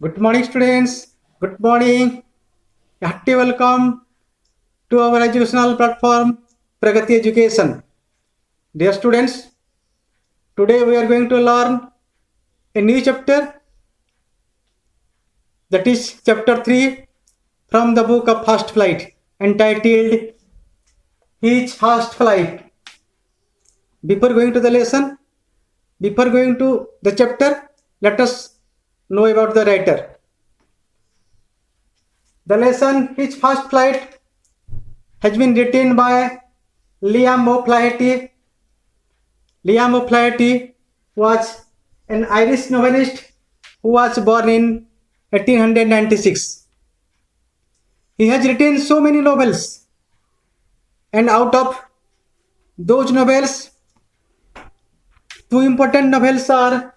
Good morning, students. Good morning. Hearty welcome to our educational platform, Pragati Education. Dear students, today we are going to learn a new chapter, that is chapter 3 from the book of First Flight, entitled His First Flight. Before going to the lesson, before going to the chapter, let us know about the writer. The lesson His First Flight has been written by Liam O'Flaherty. Liam O'Flaherty was an Irish novelist who was born in 1896. He has written so many novels, and out of those novels, two important novels are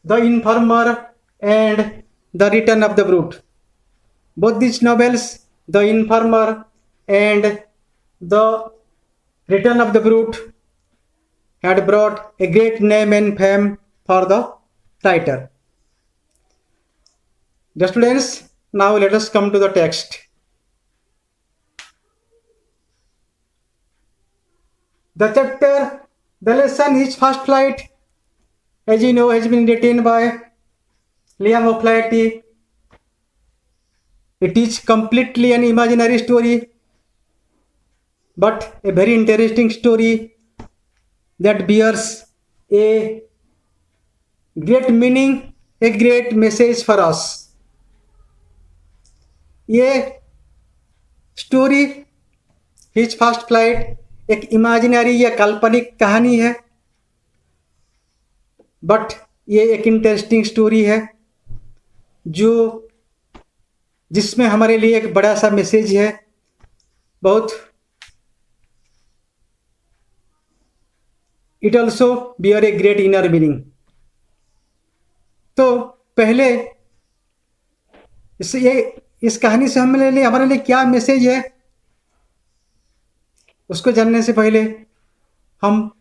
The Informer and The Return of the Brute. Both these novels, The Informer and The Return of the Brute, had brought a great name and fame for the writer. The students, now let us come to the text. The chapter, the lesson His First Flight, as you know, has been written by Liam O'Flaherty. It is completely an imaginary story, but a very interesting story that bears a great meaning, a great message for us. ये story his first flight एक imaginary या काल्पनिक कहानी है, but ये एक interesting story है जिसमें हमारे लिए एक बड़ा सा मैसेज है. बहुत it also bear a great inner meaning. तो पहले इस कहानी से हमारे लिए क्या मैसेज है, उसको जानने से पहले हम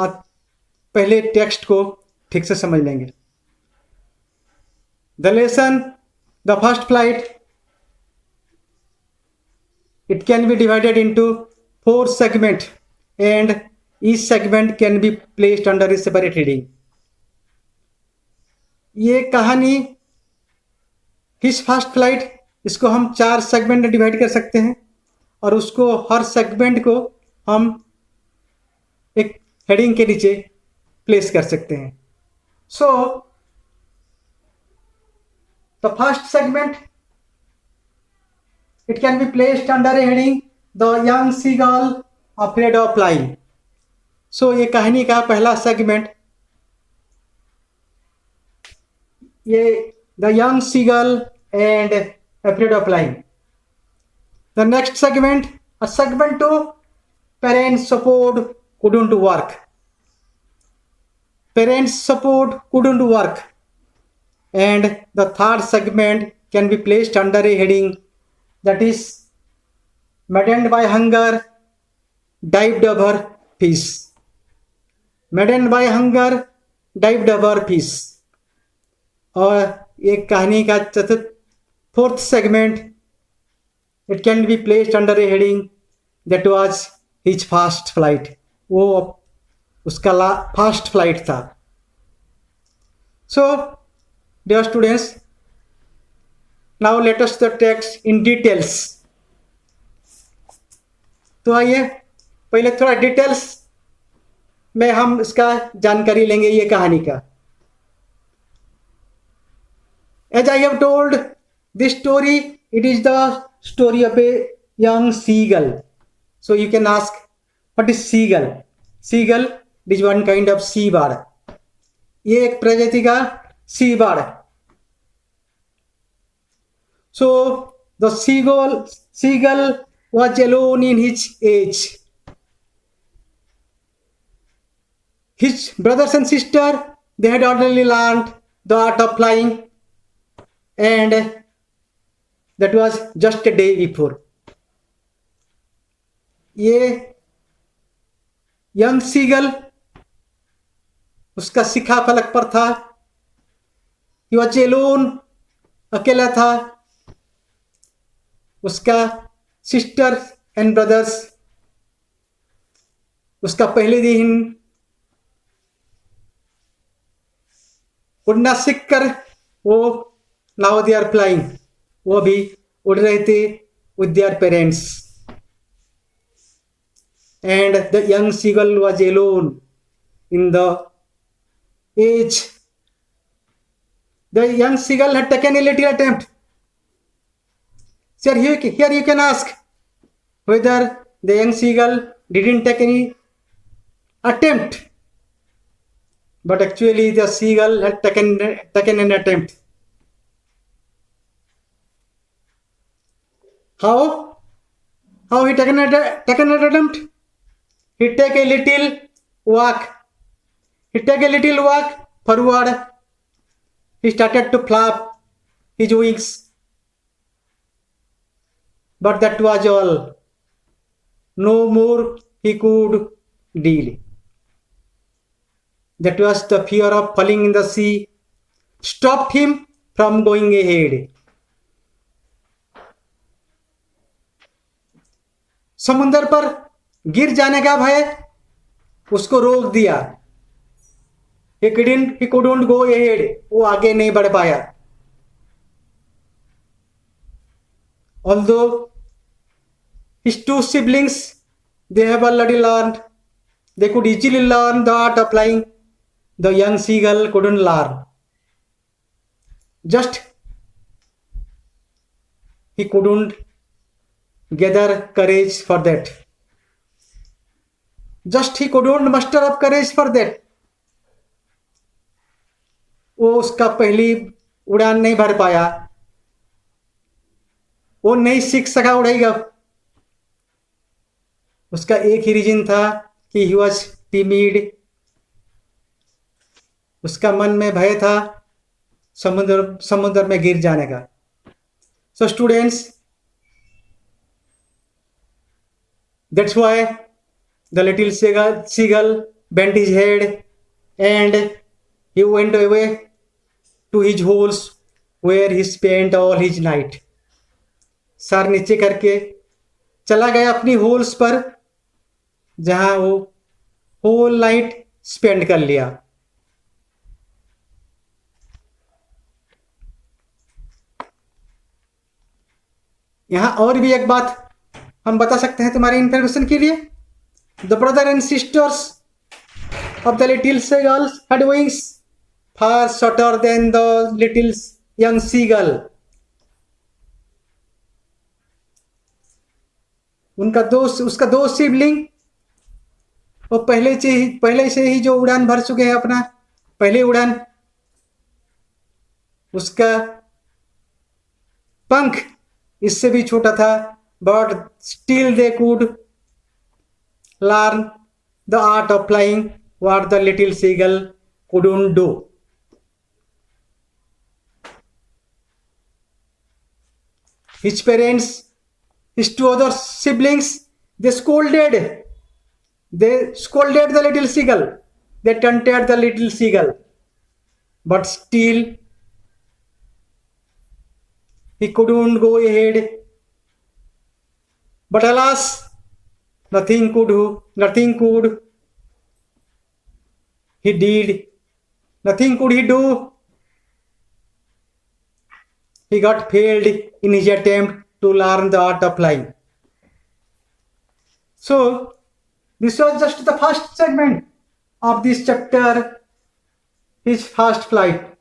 पहले टेक्स्ट को ठीक से समझ लेंगे. The lesson the first flight, it can be divided into 4 segments and each segment can be placed under a separate heading. ये कहानी हिज फर्स्ट फ्लाइट, इसको हम 4 सेगमेंट में डिवाइड कर सकते हैं और उसको हर सेगमेंट को हम एक हेडिंग के नीचे प्लेस कर सकते हैं. So the first segment, it can be placed under a heading The Young Seagull Afraid of Flying. So ये कहानी का पहला सेगमेंट, ये The Young Seagull and Afraid of Flying. The next segment, a segment 2, Parents support couldn't work. Parents support couldn't work. And the third segment can be placed under a heading that is Maddened by Hunger, Dived Over Peace. Maddened by Hunger, Dived Over Peace. और ये कहानी का fourth segment, it can be placed under a heading that was his first flight. वो उसका first flight था. So dear students, now let us the text in details. तो आइए पहले थोड़ा डिटेल्स में हम इसका जानकारी लेंगे ये कहानी का. As I have told this story, it is the story of a young seagull. So you can ask, what is seagull? Seagull is one kind of sea bird. ये एक प्रजाति का sea bird. So the seagull was alone in his age. His brothers and sister, they had already learned the art of flying, and that was just a day before. ये young seagull उसका शिखा फलक पर था. He was alone अकेला था। उसका sister and brothers उसका पहले दिन उड़ना सीख कर वो नाउ दे आर फ्लाइंग, वो भी उड़ रहे थे with their parents. And the young seagull was alone in the edge. The young seagull had taken a little attempt. Sir, here you can ask whether the young seagull didn't take any attempt. But actually the seagull had taken an attempt. How? How he taken an attempt? He take a little walk. He take a little walk forward. He started to flap his wings. But that was all. No more he could deal. That was the fear of falling in the sea stopped him from going ahead. समुंदर पर गिर जाने का भय उसको रोक दिया। He couldn't go ahead. वो आगे नहीं बढ़ पाया। Although his two siblings, they have already learned, they could easily learn the art of flying, the young seagull couldn't learn. Just he couldn't gather courage for that. Just he couldn't muster up courage for that. वो उसका पहली उड़ान नहीं भर पाया, वो नहीं सीख सका उड़ेगा। उसका एक ही रीजन था कि ही वॉज टिमिड। उसका मन में भय था समुद्र में गिर जाने का। So students, that's why the little seagull bent his head and he went away to his holes where he spent all his night. Sir नीचे करके चला गया अपनी होल्स पर, जहां वो होल नाइट स्पेंड कर लिया। यहां और भी एक बात हम बता सकते हैं तुम्हारे इंफॉर्मेशन के लिए। The brother and sisters of the little seagulls had wings far shorter than the little young seagull. उसका दो सिबलिंग वो पहले से ही जो उड़ान भर चुके हैं अपना पहले उड़ान, उसका पंख इससे भी छोटा था, but still they could learn the art of flying, what the little seagull couldn't do. His parents, his two other siblings, they scolded the little seagull. They taunted the little seagull, but still he couldn't go ahead. But alas, nothing could he do. He got failed in his attempt to learn the art of flying. So this was just the first segment of this chapter, his first flight.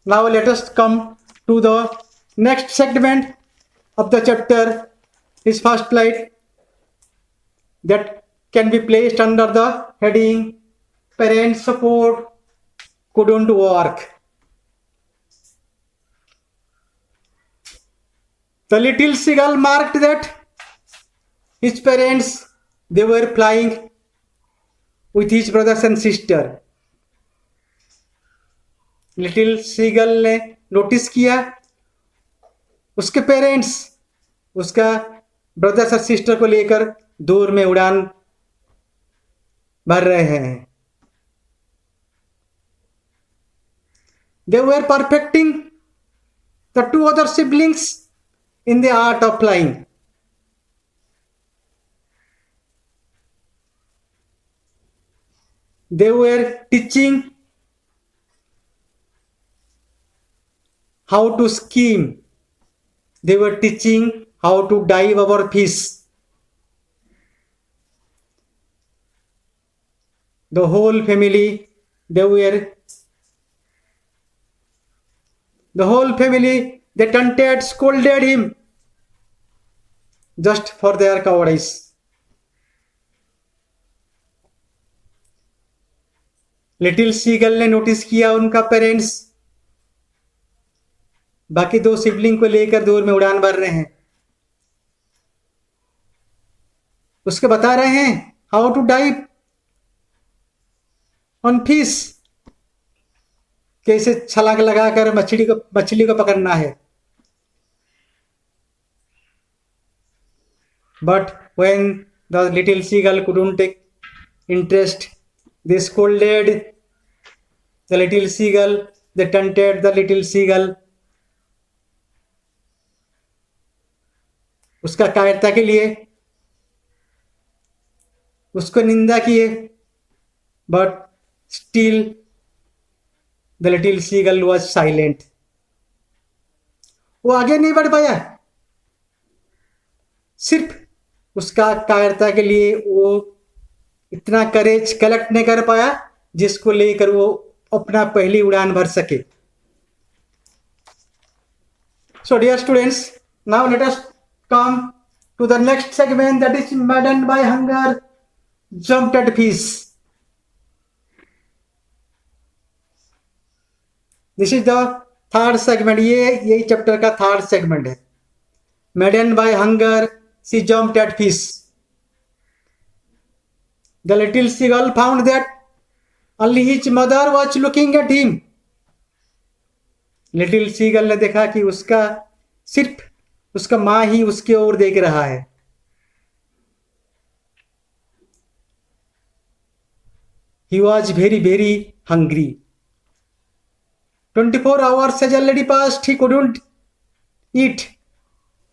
Now let us come to the next segment of the chapter, his first flight, that can be placed under the heading parent support couldn't work. The little seagull marked that his parents, they were flying with his brothers and sister. Little seagull ने notice किया उसके parents उसका brothers और sister को लेकर दूर में उड़ान भर रहे हैं। They were perfecting the two other siblings in the art of flying. They were teaching how to swim. They were teaching how to dive our fish. The whole family, they taunted, scolded him just for their cowardice. Little seagull ने notice किया उनका parents बाकी दो sibling को लेकर दूर में उड़ान भर रहे हैं, उसके बता रहे हैं how to dive on fish, कैसे छलांग लगाकर मछली को पकड़ना है. But when the little seagull couldn't take interest, they scolded the little seagull, they taunted the little seagull. उसका कायरता के लिए उसको निंदा किए. But still the little seagull was silent. वो आगे नहीं बढ़ पाया. सिर्फ उसका कायरता के लिए वो इतना करेज कलेक्ट नहीं कर पाया जिसको लेकर वो अपना पहली उड़ान भर सके. So dear students, now let us come to the next segment, that is maddened by hunger, jumped at fish. This is the third segment. यही चैप्टर का थर्ड सेगमेंट है. Maddened by hunger, she jumped at fish. The little seagull found that only his mother was looking at him. Little seagull ने देखा कि सिर्फ उसका माँ ही उसकी ओर देख रहा है. He was very, very hungry. 24 hours has already passed. He couldn't eat.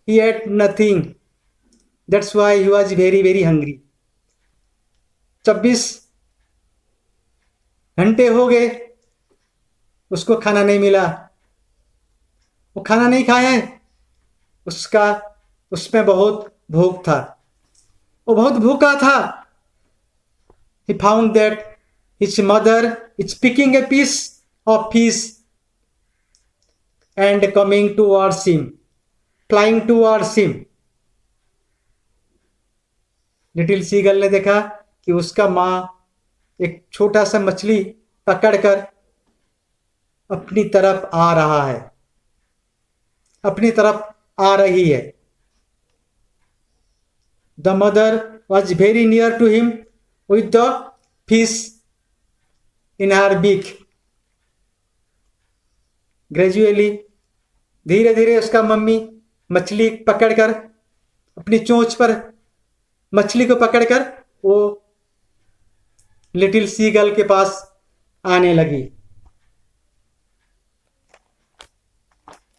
He ate nothing. That's why he was very, very hungry. 24 घंटे हो गए, उसको खाना नहीं मिला. वो खाना नहीं खाया, उसमें बहुत भूख था. वो बहुत भूखा था. He found that his mother is picking a piece of fish and coming towards him, flying towards him. Little seagull ने देखा कि उसका माँ एक छोटा सा मछली पकड़कर अपनी तरफ आ रही है. The mother was very near to him with the fish in her beak. Gradually, धीरे धीरे उसका मम्मी मछली पकड़कर अपनी चोंच पर मछली को पकड़कर वो लिटिल सीगल के पास आने लगी.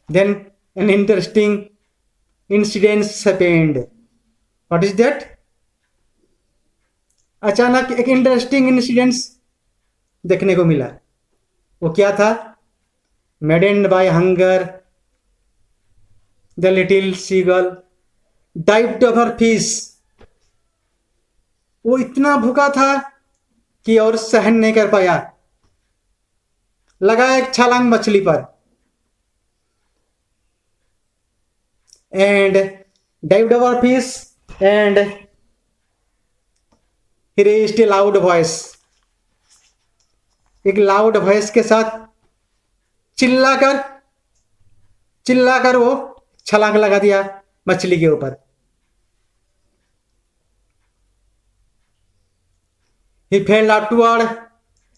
Then an interesting incident happened. What is that? अचानक एक इंटरेस्टिंग इंसिडेंट देखने को मिला. वो क्या था? Maddened by hunger, the little seagull dived over fish. वो इतना भूखा था कि और सहन नहीं कर पाया, लगा एक छलांग मछली पर. And dived over fish and he raised a loud voice. एक लाउड वॉइस के साथ चिल्लाकर वो छलांग लगा दिया मछली के ऊपर. He fell upward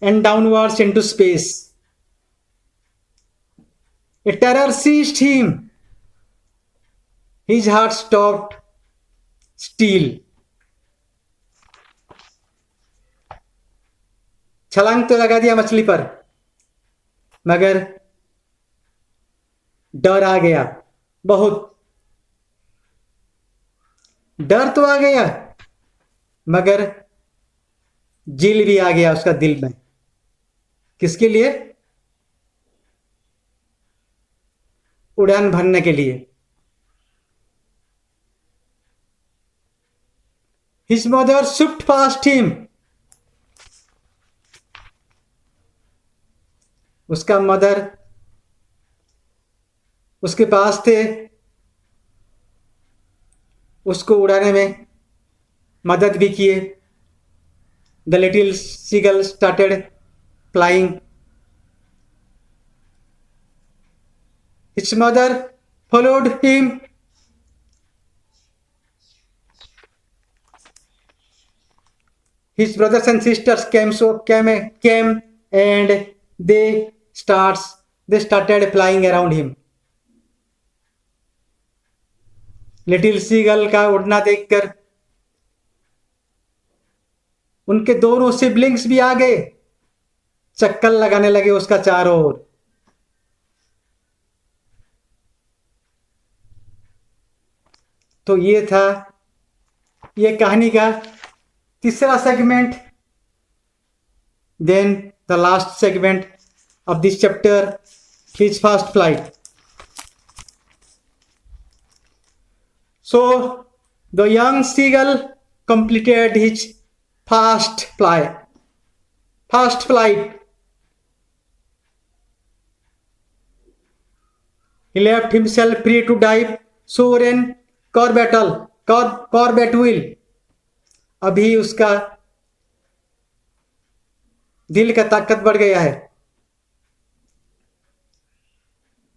and downwards into space. A terror seized him. His heart stopped still. छलांग तो लगा दिया मछली पर, मगर डर आ गया, बहुत डर तो आ गया, मगर जिल भी आ गया उसका दिल में। किसके लिए? उड़ान भरने के लिए। His mother swept past him. उसका मदर उसके पास थे, उसको उड़ाने में मदद भी किए। The little seagull started flying. His mother followed him. His brothers and sisters came and they started flying around him. Little seagull का उड़ना देखकर उनके दोनों सिबलिंग्स भी आ गए, चक्कर लगाने लगे उसका चारों ओर। तो ये था ये कहानी का तीसरा segment. Then the last segment of this chapter, his first flight. So the young seagull completed his first flight. He left himself free to dive Soren Corbett-Will. अभी उसका दिल का ताकत बढ़ गया है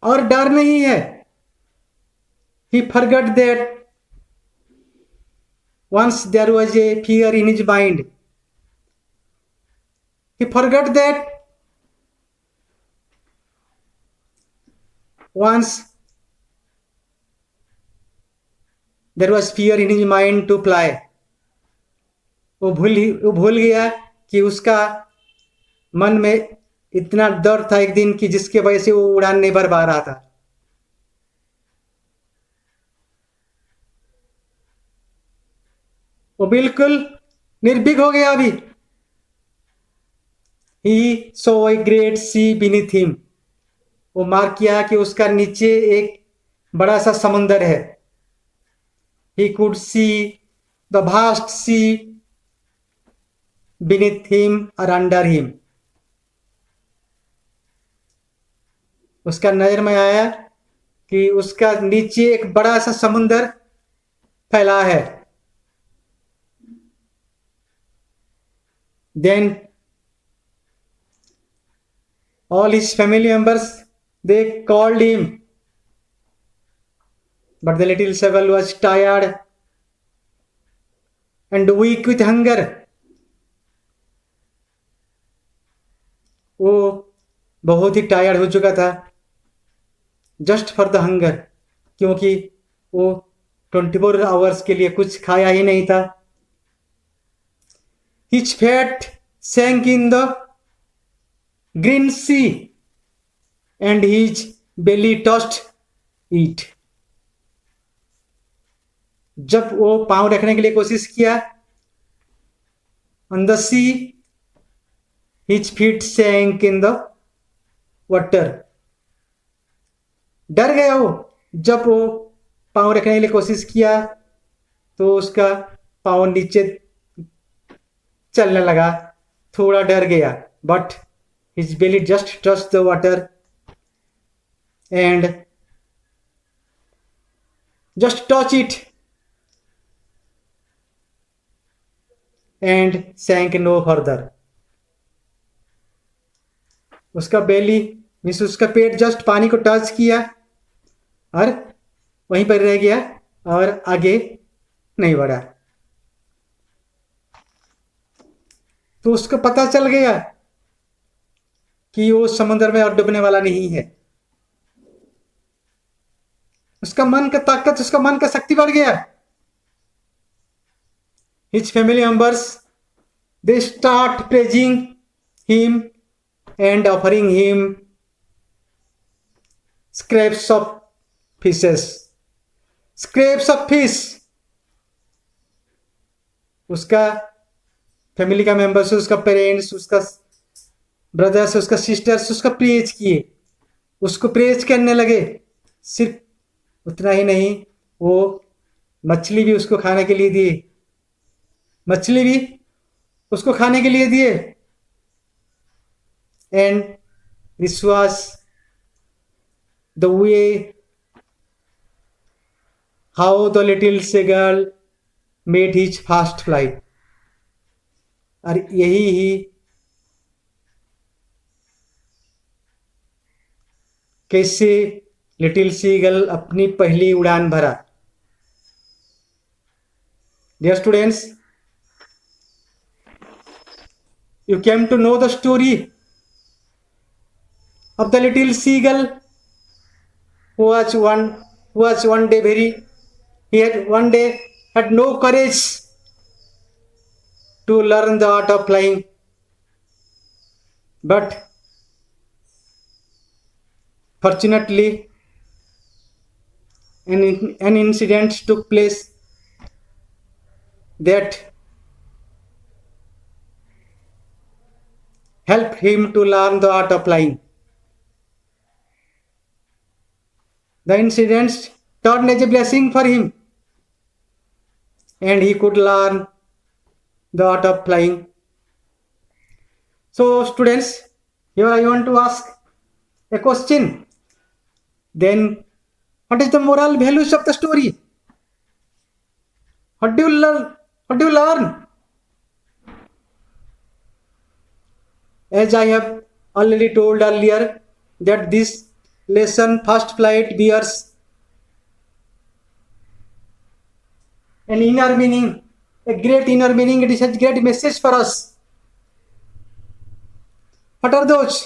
और डर नहीं है। He forgot that once there was a fear in his mind. He forgot that once there was fear in his mind to fly. वो भूल गया कि उसका मन में इतना डर था एक दिन की जिसके वजह से वो उड़ान नहीं भर पा रहा था। वो बिल्कुल निर्भीक हो गया अभी। He saw a great sea beneath him. वो मार्क किया कि उसका नीचे एक बड़ा सा समुंदर है। He could see the vast sea beneath him or under him. उसका नजर में आया कि उसका नीचे एक बड़ा सा समुंदर फैला है। Then all his family members, they called him, but the little seagull was tired and weak with hunger. वो बहुत ही टायर्ड हो चुका था, जस्ट फॉर द हंगर, क्योंकि वो 24 आवर्स के लिए कुछ खाया ही नहीं था। His fate sank in the green sea and his belly touched it. जब वो पांव रखने के लिए कोशिश किया on the sea, his feet sank in the water. डर गया वो, जब वो पांव रखने के लिए कोशिश किया तो उसका पांव नीचे चलने लगा, थोड़ा डर गया, but his belly just touched the water and just touch it and sank no further. उसका बेली मीन्स उसका पेट जस्ट पानी को टच किया और वहीं पर रह गया और आगे नहीं बढ़ा। तो उसको पता चल गया कि वो समुद्र में और डूबने वाला नहीं है। उसका मन का ताकत, उसका मन का शक्ति बढ़ गया। His family members, they start praising him and offering him scraps of fishes, scraps of fish. उसका फैमिली का मेंबर्स, उसका पेरेंट्स, उसका ब्रदर्स, उसका सिस्टर्स उसका प्रेज किए, उसको प्रेज करने लगे। सिर्फ उतना ही नहीं, वो मछली भी उसको खाने के लिए दिए, मछली भी उसको खाने के लिए दिए। And this was the way how the little seagull made his fast flight. और यही ही कैसे लिटिल सीगल अपनी पहली उड़ान भरा। Dear students, you came to know the story of the little seagull who was one day had no courage to learn the art of flying, but fortunately an incident took place that helped him to learn the art of flying. The incident turned as a blessing for him, and he could learn the art of flying. So students, here I want to ask a question. Then what is the moral values of the story? What do you learn? As I have already told earlier that this lesson first flight bears an inner meaning, a great inner meaning. It is a great message for us. What are those?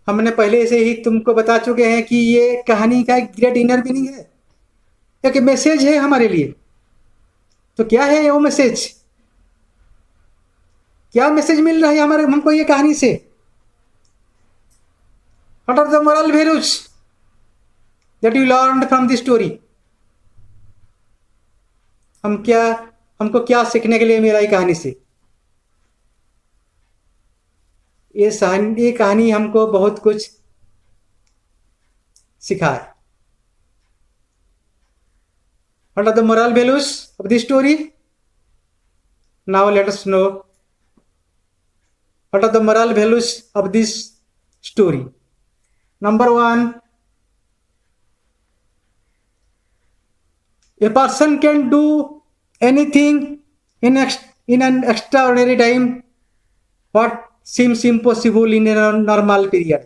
हमने पहले से ही तुमको बता चुके हैं कि ये कहानी का एक ग्रेट इनर मीनिंग है, एक मैसेज है हमारे लिए। तो क्या है वो मैसेज? क्या मैसेज मिल रहा है हमारे हमको ये कहानी से? What are the moral values that you learned from this story? हमको क्या सीखने के लिए मिला ये कहानी से? ये कहानी हमको बहुत कुछ सिखाए। What are the moral values of this story? Now let us know what are the moral values of this story. Number 1, a person can do anything in an extraordinary time what seems impossible in a normal period.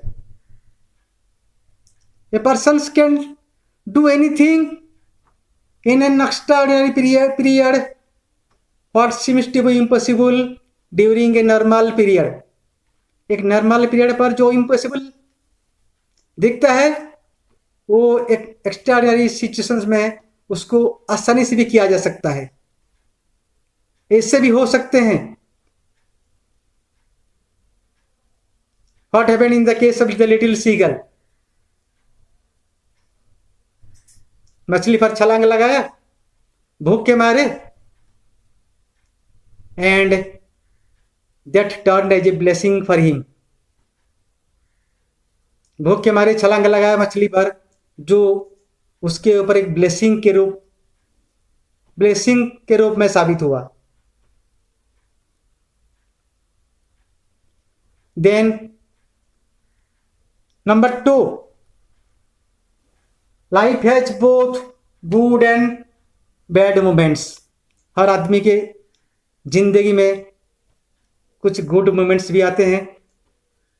A person can do anything in an extraordinary period what seems to be impossible during a normal period. एक normal period पर जो impossible दिखता है वो एक extraordinary situations में उसको आसानी से भी किया जा सकता है। ऐसे भी हो सकते हैं। What happened in the case of the little seagull? मछली पर छलांग लगाया भूख के मारे, and that turned as a blessing for him. भूख के मारे छलांग लगाया मछली पर, जो उसके ऊपर एक ब्लेसिंग के रूप में साबित हुआ। Then number 2, life has both good and bad moments. हर आदमी के जिंदगी में कुछ गुड मोमेंट्स भी आते हैं,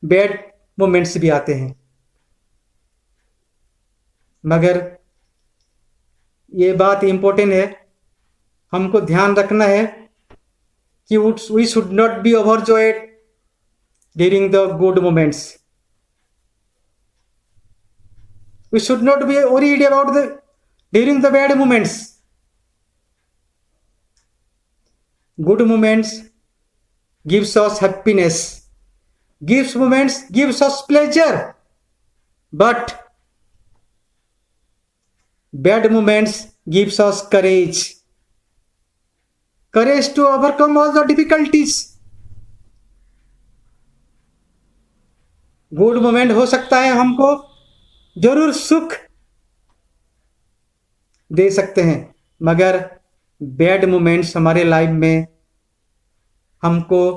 बैड मोमेंट्स भी आते हैं, मगर ये बात इम्पोर्टेंट है, हमको ध्यान रखना है कि we should not be overjoyed during the good moments. We should not be worried about during the bad moments. Good moments gives us happiness. Gives moments gives us pleasure. but bad moments gives us courage to overcome all the difficulties. Good moment हो सकता है हमको जरूर सुख दे सकते हैं, मगर bad moments हमारे लाइफ में हमको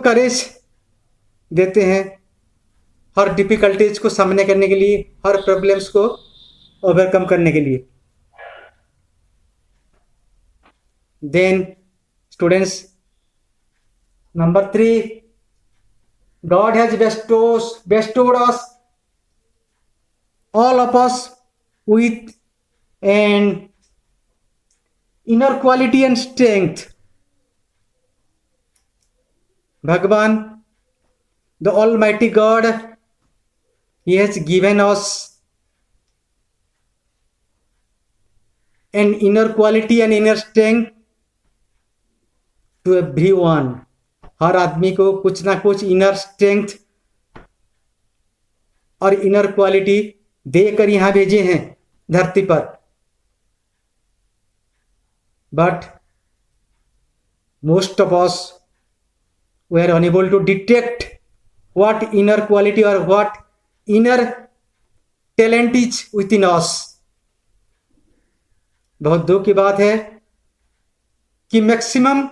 करेज देते हैं हर डिफिकल्टीज को सामने करने के लिए, हर प्रॉब्लम्स को ओवरकम करने के लिए. Then students, number 3, God has bestowed us, all of us, with an inner quality and strength. Bhagavan, the Almighty God, He has given us an inner quality and inner strength to everyone. हर आदमी को कुछ ना कुछ inner strength और inner quality देकर यहां भेजे हैं धरती पर. But most of us we are unable to detect what inner quality और what inner talent is within us. बहुत दुख की बात है कि मैक्सिमम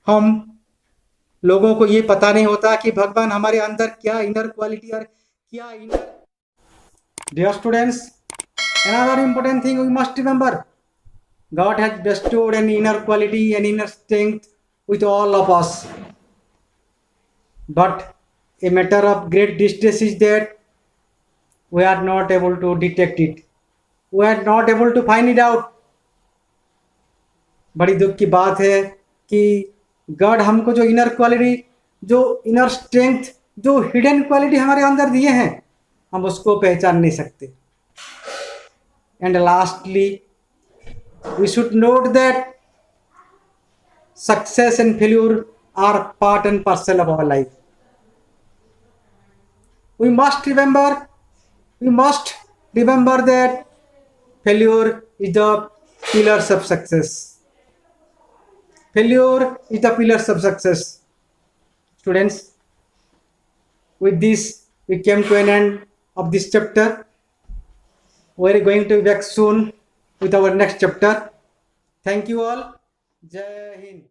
हम लोगों को ये पता नहीं होता कि भगवान हमारे अंदर क्या इनर क्वालिटी और क्या inner. Dear students, another important thing we must remember, God has bestowed an inner quality and inner strength with all of us, but a matter of great distress is that we are not able to detect it, we are not able to find it out. बड़ी दुख की बात है कि God हमको जो inner quality, जो inner strength, जो हिडन क्वालिटी हमारे अंदर दिए हैं, हम उसको पहचान नहीं सकते. And lastly, we should note that success and failure are part and parcel of our life. We must remember that failure is the pillars of success. Failure is the pillars of success. Students, with this we came to an end of this chapter. We are going to be back soon with our next chapter. Thank you all. Jai Hind.